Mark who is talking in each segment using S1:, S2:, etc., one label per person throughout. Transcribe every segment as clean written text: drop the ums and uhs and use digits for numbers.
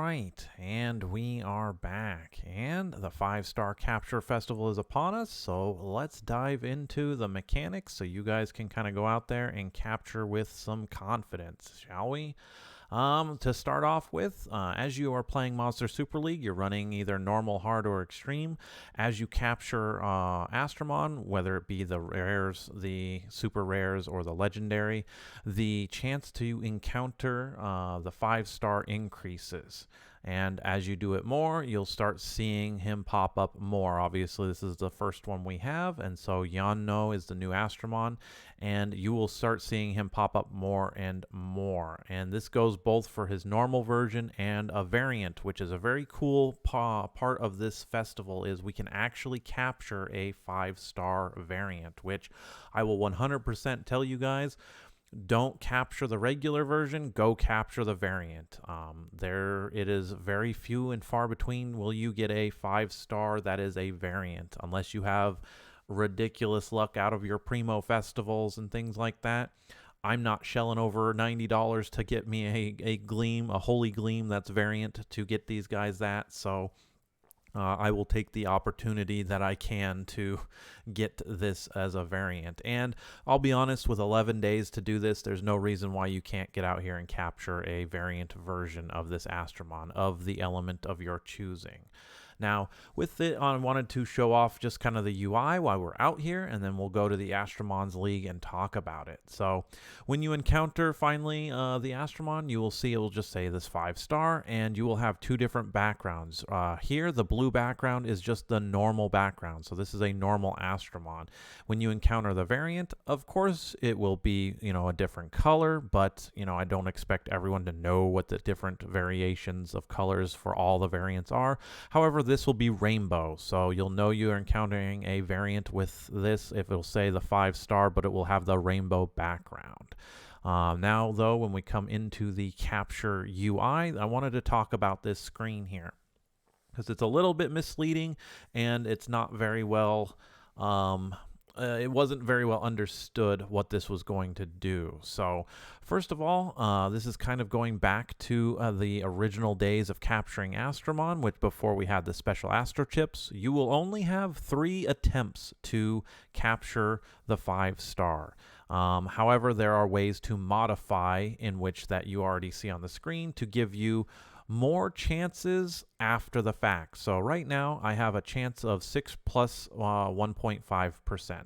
S1: right, and we are back, and the 5-star capture festival is upon us, so let's dive into the mechanics so you guys can kind of go out there and capture with some confidence, shall we? To start off with, as you are playing Monster Super League, you're running either normal, hard, or extreme. As you capture Astromon, whether it be the rares, the super rares, or the legendary, the chance to encounter the 5-star increases. And as you do it more, you'll start seeing him pop up more. Obviously, this is the first one we have, and so Yanno is the new Astromon, and you will start seeing him pop up more and more. And this goes both for his normal version and a variant, which is a very cool part of this festival, is we can actually capture a 5-star variant, which I will 100% tell you guys, don't capture the regular version, go capture the variant. There it is very few and far between will you get a 5-star that is a variant, unless you have ridiculous luck out of your primo festivals and things like that. I'm not shelling over $90 to get me a gleam, a holy gleam that's variant to get these guys that, so I will take the opportunity that I can to get this as a variant. And I'll be honest, with 11 days to do this, there's no reason why you can't get out here and capture a variant version of this Astromon of the element of your choosing. Now, with it, I wanted to show off just kind of the UI while we're out here, and then we'll go to the Astromons League and talk about it. So, when you encounter finally the Astromon, you will see it will just say this 5-star, and you will have two different backgrounds. Here, the blue background is just the normal background, so this is a normal Astromon. When you encounter the variant, of course, it will be, a different color, but, I don't expect everyone to know what the different variations of colors for all the variants are. However, this will be rainbow, so you'll know you're encountering a variant with this if it'll say the 5-star, but it will have the rainbow background. Now, though, when we come into the capture UI, I wanted to talk about this screen here because it's a little bit misleading and it's not very well it wasn't very well understood what this was going to do. So first of all, this is kind of going back to the original days of capturing Astromon, which before we had the special Astro chips, you will only have 3 attempts to capture the 5-star. However, there are ways to modify in which that you already see on the screen to give you more chances after the fact. So right now I have a chance of 6 plus 1.5%.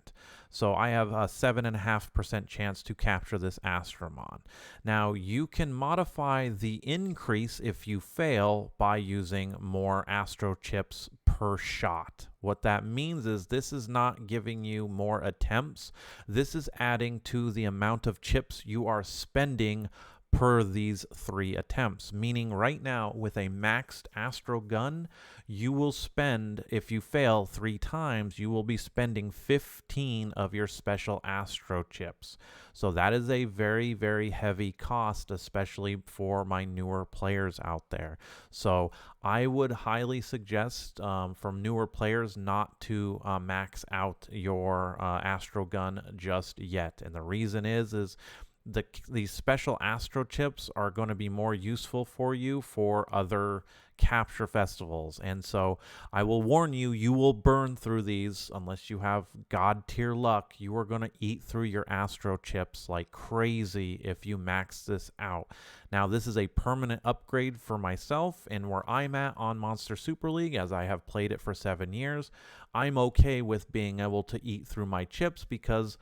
S1: So I have a 7.5% chance to capture this Astromon. Now you can modify the increase if you fail by using more Astro chips per shot. What that means is this is not giving you more attempts. This is adding to the amount of chips you are spending per these 3 attempts, meaning right now with a maxed Astro gun, you will spend, if you fail 3 times, you will be spending 15 of your special Astro chips. So that is a very, very heavy cost, especially for my newer players out there. So I would highly suggest for newer players not to max out your Astro gun just yet. And the reason is these special Astro chips are going to be more useful for you for other capture festivals. And so I will warn you, you will burn through these unless you have god tier luck. You are going to eat through your Astro chips like crazy if you max this out. Now, this is a permanent upgrade for myself and where I'm at on Monster Super League, as I have played it for 7 years. I'm okay with being able to eat through my chips because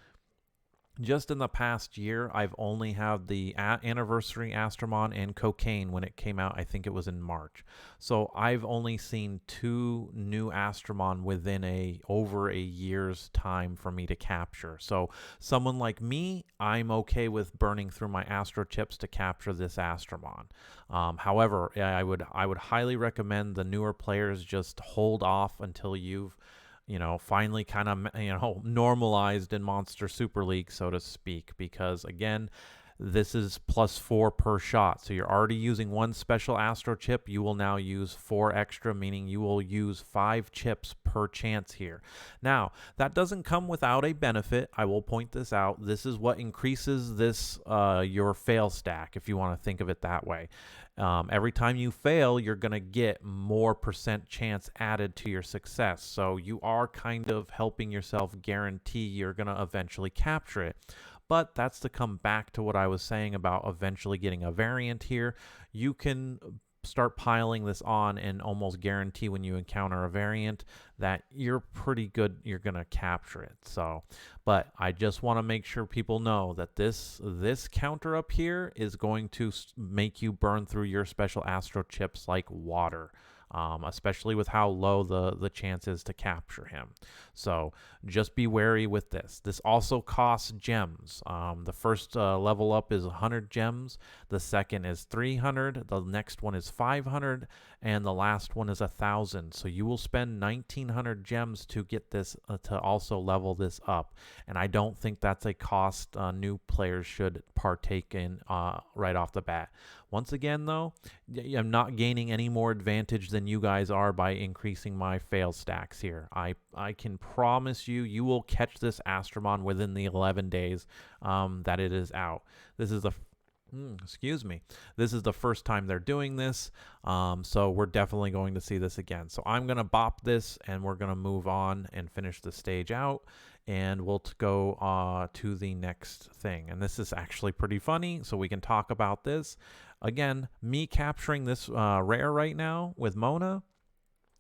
S1: just in the past year, I've only had the anniversary Astromon and Cocaine when it came out. I think it was in March. So I've only seen 2 new Astromon within over a year's time for me to capture. So someone like me, I'm okay with burning through my Astro chips to capture this Astromon. However, I would highly recommend the newer players just hold off until you've finally kind of, normalized in Monster Super League, so to speak, because again, This is +4 per shot. So you're already using 1 special astro chip. You will now use 4 extra, meaning you will use 5 chips per chance here. Now, that doesn't come without a benefit. I will point this out. This is what increases this your fail stack, if you want to think of it that way. Every time you fail, you're going to get more % chance added to your success. So you are kind of helping yourself guarantee you're going to eventually capture it. But that's to come back to what I was saying about eventually getting a variant here. You can start piling this on and almost guarantee when you encounter a variant that you're pretty good, you're going to capture it. So, but I just want to make sure people know that this counter up here is going to make you burn through your special astro chips like water. Especially with how low the chance is to capture him. So just be wary with this. This also costs gems. The first level up is 100 gems. The second is 300. The next one is 500. And the last one is 1,000. So you will spend 1,900 gems to get this, to also level this up. And I don't think that's a cost new players should partake in right off the bat. Once again, though, I'm not gaining any more advantage than you guys are by increasing my fail stacks here. I can promise you, you will catch this Astromon within the 11 days that it is out. This is the This is the first time they're doing this, so we're definitely going to see this again. So I'm going to bop this, and we're going to move on and finish the stage out, and we'll go to the next thing. And this is actually pretty funny, so we can talk about this. Again, me capturing this rare right now with Mona,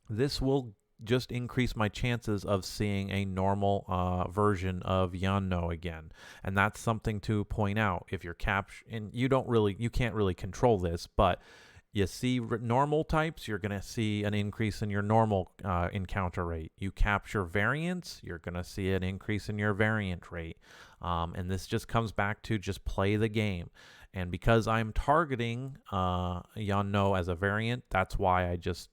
S1: this will just increase my chances of seeing a normal version of Yanno again. And that's something to point out. If you're and you can't really control this, but you see normal types, you're going to see an increase in your normal encounter rate. You capture variants, you're going to see an increase in your variant rate. And this just comes back to just play the game. And because I'm targeting Yanno as a variant, that's why I just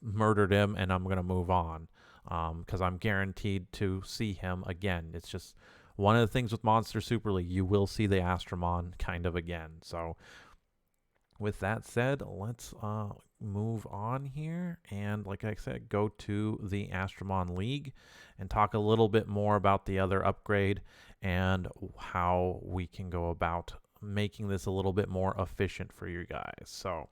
S1: murdered him, and I'm going to move on because I'm guaranteed to see him again. It's just one of the things with Monster Super League. You will see the Astromon kind of again. So with that said, let's move on here. And like I said, go to the Astromon League and talk a little bit more about the other upgrade and how we can go about making this a little bit more efficient for you guys. So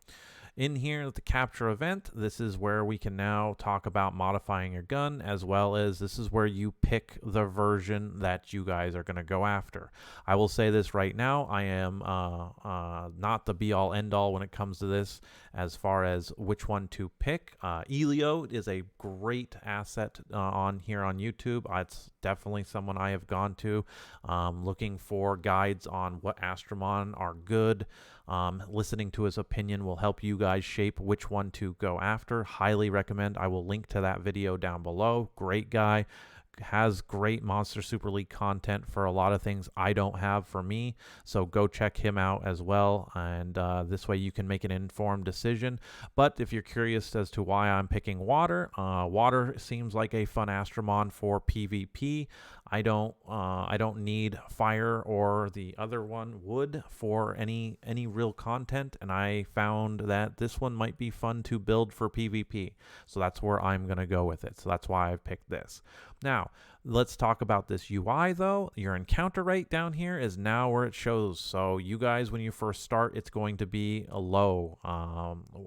S1: in here at the capture event, this is where we can now talk about modifying your gun, as well as this is where you pick the version that you guys are going to go after. I will say this right now, I am not the be-all end-all when it comes to this as far as which one to pick. Eilieo is a great asset on here on YouTube. It's definitely someone I have gone to looking for guides on what Astromon are good. Listening to his opinion will help you guys shape which one to go after. Highly recommend. I will link to that video down below. Great guy. Has great Monster Super League content for a lot of things I don't have for me. So go check him out as well. And this way you can make an informed decision. But if you're curious as to why I'm picking Water, Water seems like a fun Astromon for PvP. I don't need Fire or the other one, Wood, for any real content, and I found that this one might be fun to build for PvP. So that's where I'm going to go with it. So that's why I've picked this. Now, let's talk about this UI though. Your encounter rate down here is now where it shows. So you guys, when you first start, it's going to be a low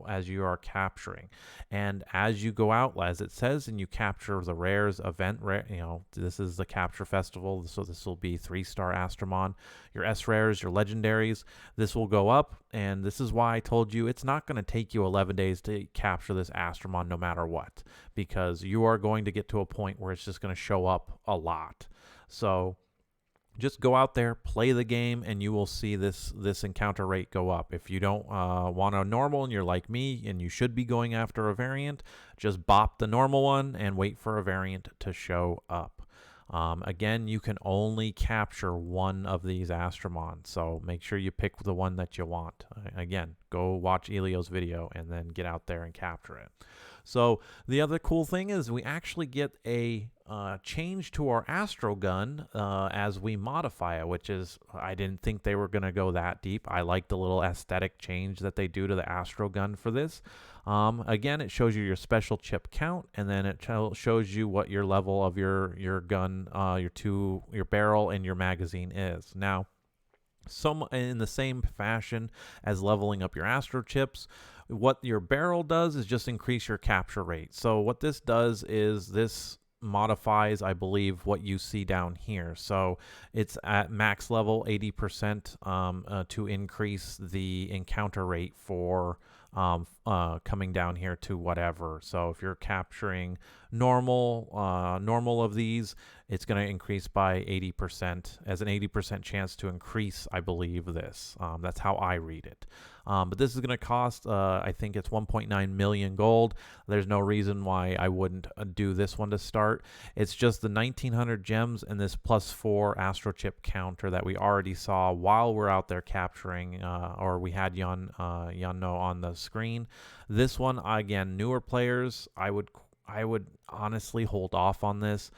S1: as you are capturing. And as you go out, as it says, and you capture the rares, event rare, this is the capture festival. So this will be 3-star Astromon. Your S rares, your legendaries, this will go up. And this is why I told you it's not going to take you 11 days to capture this Astromon no matter what, because you are going to get to a point where it's just going to show up a lot. So just go out there, play the game, and you will see this encounter rate go up. If you don't want a normal and you're like me and you should be going after a variant, just bop the normal one and wait for a variant to show up. Again, you can only capture one of these Astromon, so make sure you pick the one that you want. Again, go watch Eileo's video and then get out there and capture it. So the other cool thing is we actually get a change to our Astro Gun as we modify it, which is, I didn't think they were going to go that deep. I like the little aesthetic change that they do to the Astro Gun for this. Again, it shows you your special chip count, and then it shows you what your level of your gun, your barrel, and your magazine is. Now, some in the same fashion as leveling up your Astro chips, what your barrel does is just increase your capture rate. So what this does is this modifies, I believe, what you see down here. So it's at max level 80% to increase the encounter rate for coming down here to whatever. So if you're capturing normal of these, it's going to increase by 80%, as an 80% chance to increase, I believe, this. That's how I read it. But this is going to cost, I think it's 1.9 million gold. There's no reason why I wouldn't do this one to start. It's just the 1900 gems and this +4 Astro Chip counter that we already saw while we're out there capturing, or we had Yanno on the screen. This one, again, newer players, I would honestly hold off on this.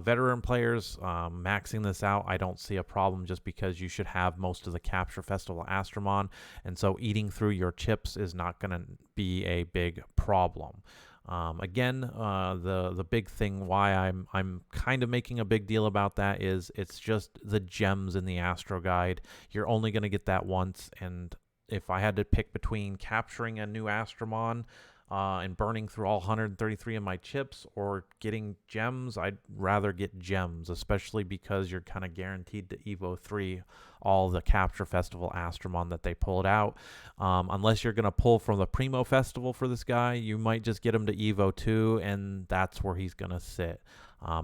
S1: Veteran players, maxing this out, I don't see a problem, just because you should have most of the Capture Festival Astromon, and so eating through your chips is not going to be a big problem. Again, the big thing why I'm kind of making a big deal about that is it's just the gems in the Astro Guide. You're only going to get that once, and if I had to pick between capturing a new Astromon and burning through all 133 of my chips or getting gems, I'd rather get gems, especially because you're kind of guaranteed to Evo 3 all the Capture Festival Astromon that they pulled out. Unless you're going to pull from the Primo Festival for this guy, you might just get him to Evo 2, and that's where he's going to sit.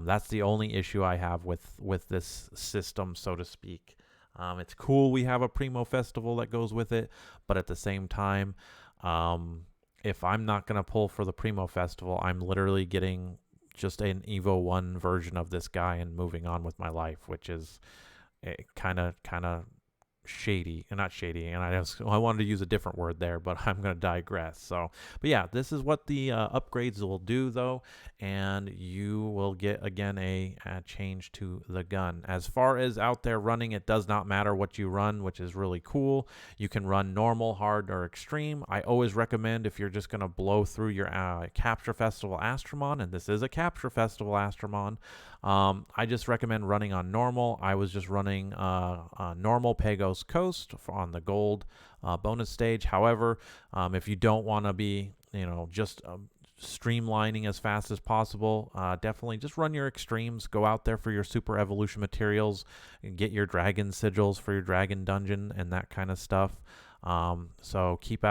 S1: That's the only issue I have with this system, so to speak. It's cool we have a Primo Festival that goes with it, but at the same time, if I'm not going to pull for the Primo Festival, I'm literally getting just an Evo 1 version of this guy and moving on with my life, which is kind of shady, and not shady, and I wanted to use a different word there, but I'm going to digress. So, but yeah, this is what the upgrades will do, though, and you will get, again, a change to the gun. As far as out there running, it does not matter what you run, which is really cool. You can run normal, hard, or extreme. I always recommend, if you're just going to blow through your Capture Festival Astromon, and this is a Capture Festival Astromon, I just recommend running on normal. I was just running normal Pagos Coast on the gold bonus stage. However, if you don't want to be, just streamlining as fast as possible, definitely just run your extremes. Go out there for your super evolution materials, and get your dragon sigils for your dragon dungeon and that kind of stuff. So keep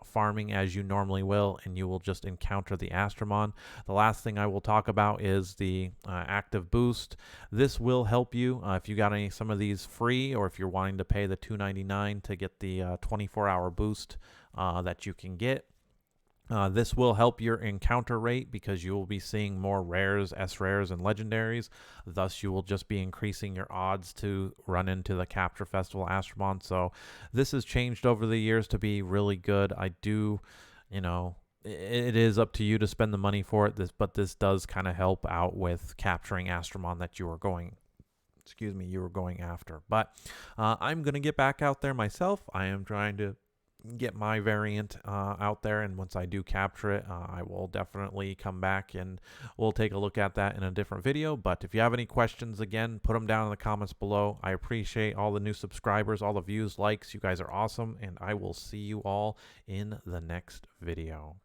S1: farming as you normally will, and you will just encounter the Astromon. The last thing I will talk about is the active boost. This will help you if you got some of these free, or if you're wanting to pay the $2.99 to get the 24-hour boost that you can get. This will help your encounter rate, because you will be seeing more rares, S-rares, and legendaries. Thus, you will just be increasing your odds to run into the Capture Festival Astromon. So this has changed over the years to be really good. I do, it is up to you to spend the money for it, but this does kind of help out with capturing Astromon that you were going after. But I'm going to get back out there myself. I am trying to get my variant out there, and once I do capture it, I will definitely come back and we'll take a look at that in a different video. But if you have any questions, again, put them down in the comments below. I appreciate all the new subscribers, all the views, likes. You guys are awesome, and I will see you all in the next video.